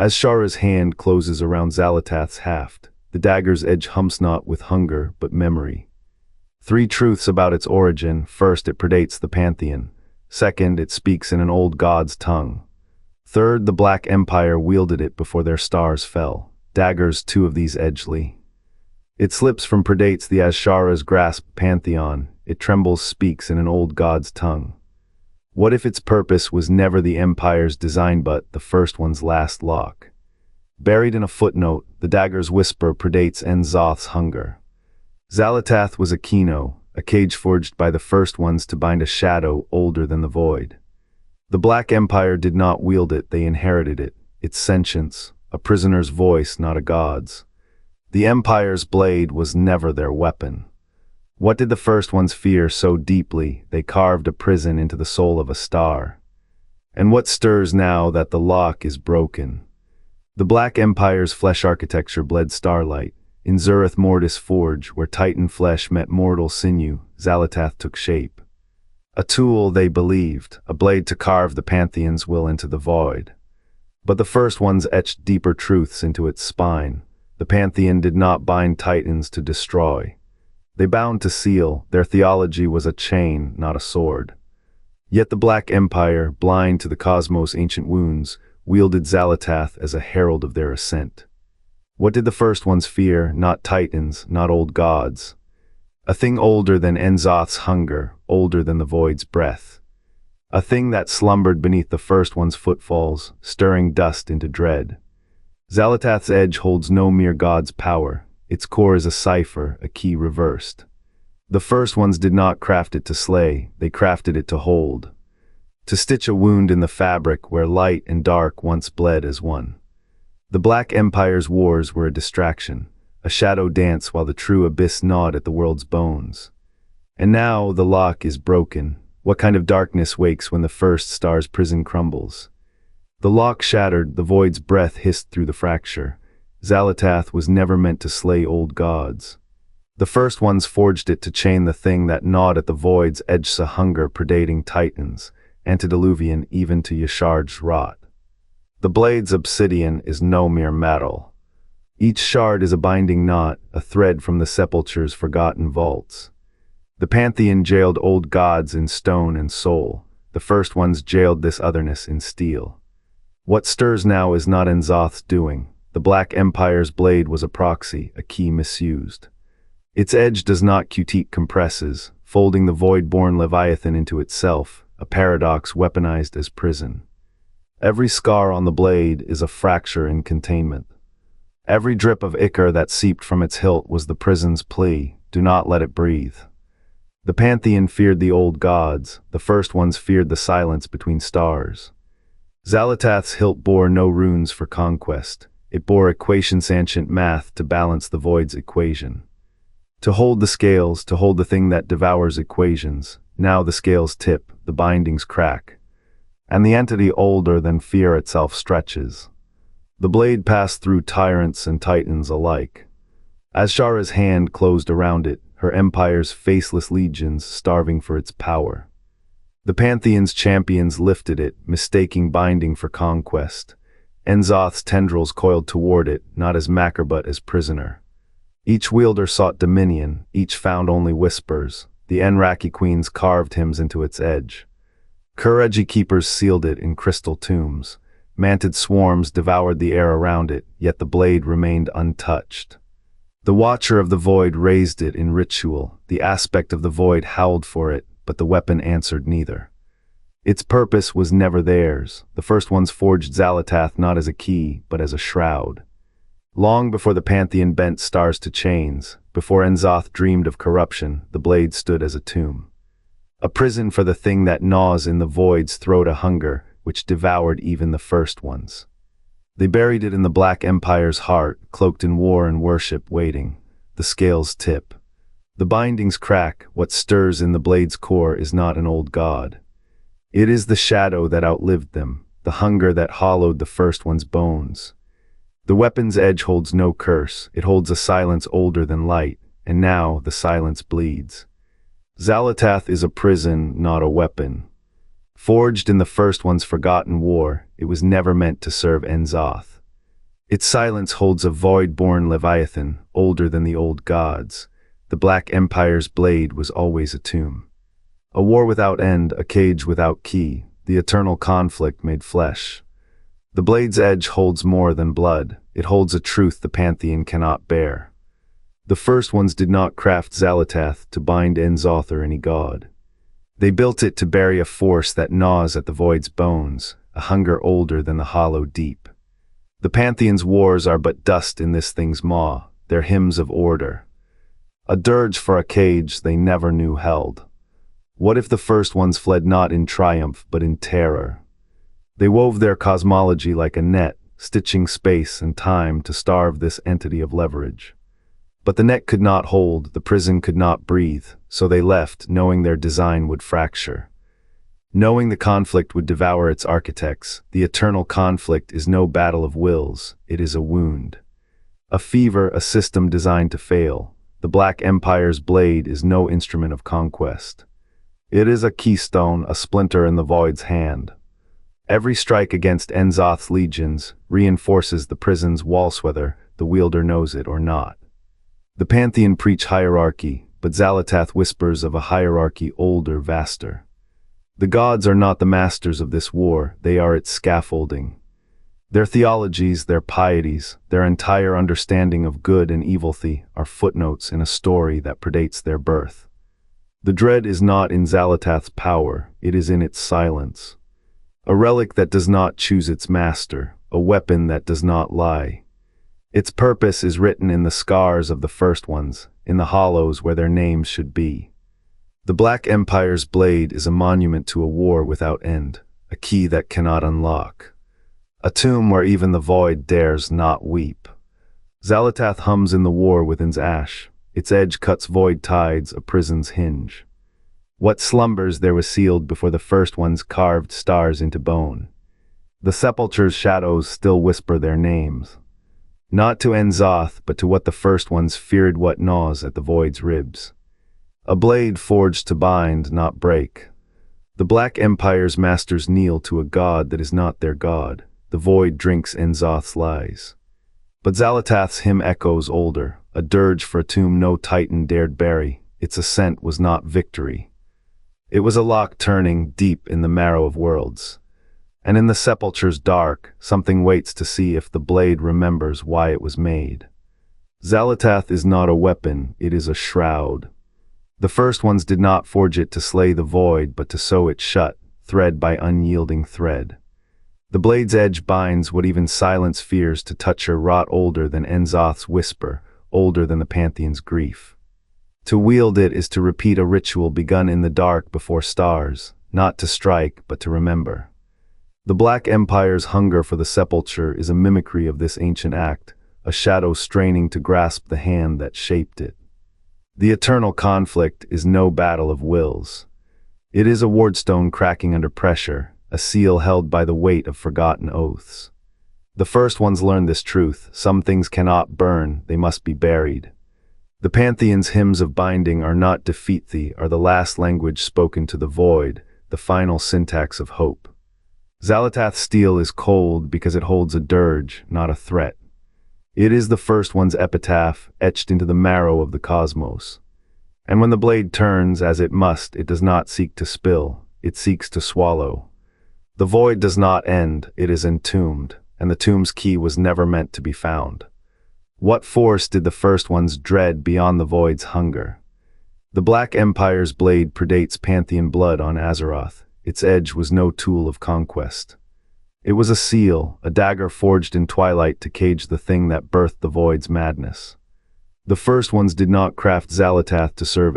As Shara's hand closes around Xal'atath's haft, the dagger's edge humps not with hunger but memory. 3 truths about its origin. First, it predates the Pantheon. Second, it speaks in an old god's tongue. Third, the Black Empire wielded it before their stars fell. Daggers, 2 of these edgely. It slips from predates the Azshara's grasp pantheon. It trembles, speaks in an old god's tongue. What if its purpose was never the Empire's design but the first one's last lock? Buried in a footnote, the dagger's whisper predates Zoth's hunger. Xal'atath was a kino, a cage forged by the first ones to bind a shadow older than the void. The Black Empire did not wield it, they inherited it, its sentience, a prisoner's voice, not a god's. The Empire's blade was never their weapon. What did the first ones fear so deeply, they carved a prison into the soul of a star? And what stirs now that the lock is broken? The Black Empire's flesh architecture bled starlight. In Zurith Mortis Forge, where Titan flesh met mortal sinew, Xal'atath took shape. A tool, they believed, a blade to carve the Pantheon's will into the void. But the first ones etched deeper truths into its spine. The Pantheon did not bind Titans to destroy. They bound to seal. Their theology was a chain, not a sword. Yet the Black Empire, blind to the cosmos' ancient wounds, wielded Xal'atath as a herald of their ascent. What did the first ones fear? Not Titans, not old gods. A thing older than Zoth's hunger, older than the void's breath. A thing that slumbered beneath the first one's footfalls, stirring dust into dread. Xal'atath's edge holds no mere god's power. Its core is a cipher, a key reversed. The first ones did not craft it to slay, they crafted it to hold. To stitch a wound in the fabric where light and dark once bled as one. The Black Empire's wars were a distraction, a shadow dance while the true abyss gnawed at the world's bones. And now the lock is broken. What kind of darkness wakes when the first star's prison crumbles? The lock shattered, the void's breath hissed through the fracture. Xal'atath was never meant to slay old gods. The first ones forged it to chain the thing that gnawed at the void's edge, a hunger predating Titans, antediluvian even to Y'Shaarj's rot. The blade's obsidian is no mere metal. Each shard is a binding knot, a thread from the sepulture's forgotten vaults. The Pantheon jailed old gods in stone and soul. The first ones jailed this otherness in steel. What stirs now is not Zoth's doing. The Black Empire's blade was a proxy, a key misused. Its edge does not critique compresses, folding the void-born Leviathan into itself, a paradox weaponized as prison. Every scar on the blade is a fracture in containment. Every drip of ichor that seeped from its hilt was the prison's plea, do not let it breathe. The Pantheon feared the old gods, the first ones feared the silence between stars. Xal'atath's hilt bore no runes for conquest. It bore equation-sentient math to balance the void's equation. To hold the scales, to hold the thing that devours equations. Now the scales tip, the bindings crack. And the entity older than fear itself stretches. The blade passed through tyrants and titans alike. As Shara's hand closed around it, her empire's faceless legions starving for its power. The Pantheon's champions lifted it, mistaking binding for conquest. Zoth's tendrils coiled toward it, not as maker but as prisoner. Each wielder sought dominion, each found only whispers. The Enraki queens carved hymns into its edge. Kureji keepers sealed it in crystal tombs. Mantid swarms devoured the air around it, yet the blade remained untouched. The Watcher of the Void raised it in ritual. The aspect of the void howled for it, but the weapon answered neither. Its purpose was never theirs. The first ones forged Xal'atath not as a key, but as a shroud. Long before the Pantheon bent stars to chains, before Zoth dreamed of corruption, the blade stood as a tomb. A prison for the thing that gnaws in the void's throat, a hunger which devoured even the first ones. They buried it in the Black Empire's heart, cloaked in war and worship, waiting. The scales tip. The bindings crack. What stirs in the blade's core is not an old god. It is the shadow that outlived them, the hunger that hollowed the first one's bones. The weapon's edge holds no curse, it holds a silence older than light, and now the silence bleeds. Xal'atath is a prison, not a weapon. Forged in the first one's forgotten war, it was never meant to serve Zoth. Its silence holds a void-born leviathan, older than the old gods. The Black Empire's blade was always a tomb. A war without end, a cage without key, the eternal conflict made flesh. The blade's edge holds more than blood, it holds a truth the Pantheon cannot bear. The first ones did not craft Xal'atath to bind Zoth or any god. They built it to bury a force that gnaws at the void's bones, a hunger older than the hollow deep. The Pantheon's wars are but dust in this thing's maw, their hymns of order. A dirge for a cage they never knew held. What if the first ones fled not in triumph but in terror? They wove their cosmology like a net, stitching space and time to starve this entity of leverage. But the net could not hold, the prison could not breathe, so they left, knowing their design would fracture. Knowing the conflict would devour its architects, the eternal conflict is no battle of wills, it is a wound. A fever, a system designed to fail. The Black Empire's blade is no instrument of conquest. It is a keystone, a splinter in the void's hand. Every strike against Zoth's legions reinforces the prison's walls, whether the wielder knows it or not. The Pantheon preach hierarchy, but Xal'atath whispers of a hierarchy older, vaster. The gods are not the masters of this war, they are its scaffolding. Their theologies, their pieties, their entire understanding of good and evil are footnotes in a story that predates their birth. The dread is not in Xal'atath's power, it is in its silence. A relic that does not choose its master, a weapon that does not lie. Its purpose is written in the scars of the first ones, in the hollows where their names should be. The Black Empire's blade is a monument to a war without end, a key that cannot unlock. A tomb where even the void dares not weep. Xal'atath hums in the war within its ash, its edge cuts void tides, a prison's hinge. What slumbers there was sealed before the first ones carved stars into bone. The sepulchre's shadows still whisper their names. Not to Zoth, but to what the first ones feared, what gnaws at the void's ribs. A blade forged to bind, not break. The Black Empire's masters kneel to a god that is not their god. The void drinks Zoth's lies. But Xal'atath's hymn echoes older, a dirge for a tomb no titan dared bury. Its ascent was not victory. It was a lock turning deep in the marrow of worlds. And in the sepulchre's dark, something waits to see if the blade remembers why it was made. Xal'atath is not a weapon, it is a shroud. The first ones did not forge it to slay the void, but to sew it shut, thread by unyielding thread. The blade's edge binds what even silence fears to touch her, wrought older than Zoth's whisper, older than the Pantheon's grief. To wield it is to repeat a ritual begun in the dark before stars, not to strike, but to remember. The Black Empire's hunger for the sepulchre is a mimicry of this ancient act, a shadow straining to grasp the hand that shaped it. The eternal conflict is no battle of wills. It is a wardstone cracking under pressure, a seal held by the weight of forgotten oaths. The first ones learned this truth: some things cannot burn, they must be buried. The Pantheon's hymns of binding are not defeat thee, are the last language spoken to the void, the final syntax of hope. Xal'atath's steel is cold because it holds a dirge, not a threat. It is the first one's epitaph, etched into the marrow of the cosmos. And when the blade turns, as it must, it does not seek to spill, it seeks to swallow. The void does not end, it is entombed, and the tomb's key was never meant to be found. What force did the first ones dread beyond the void's hunger? The Black Empire's blade predates Pantheon blood on Azeroth. Its edge was no tool of conquest. It was a seal, a dagger forged in twilight to cage the thing that birthed the void's madness. The first ones did not craft Xal'atath to serve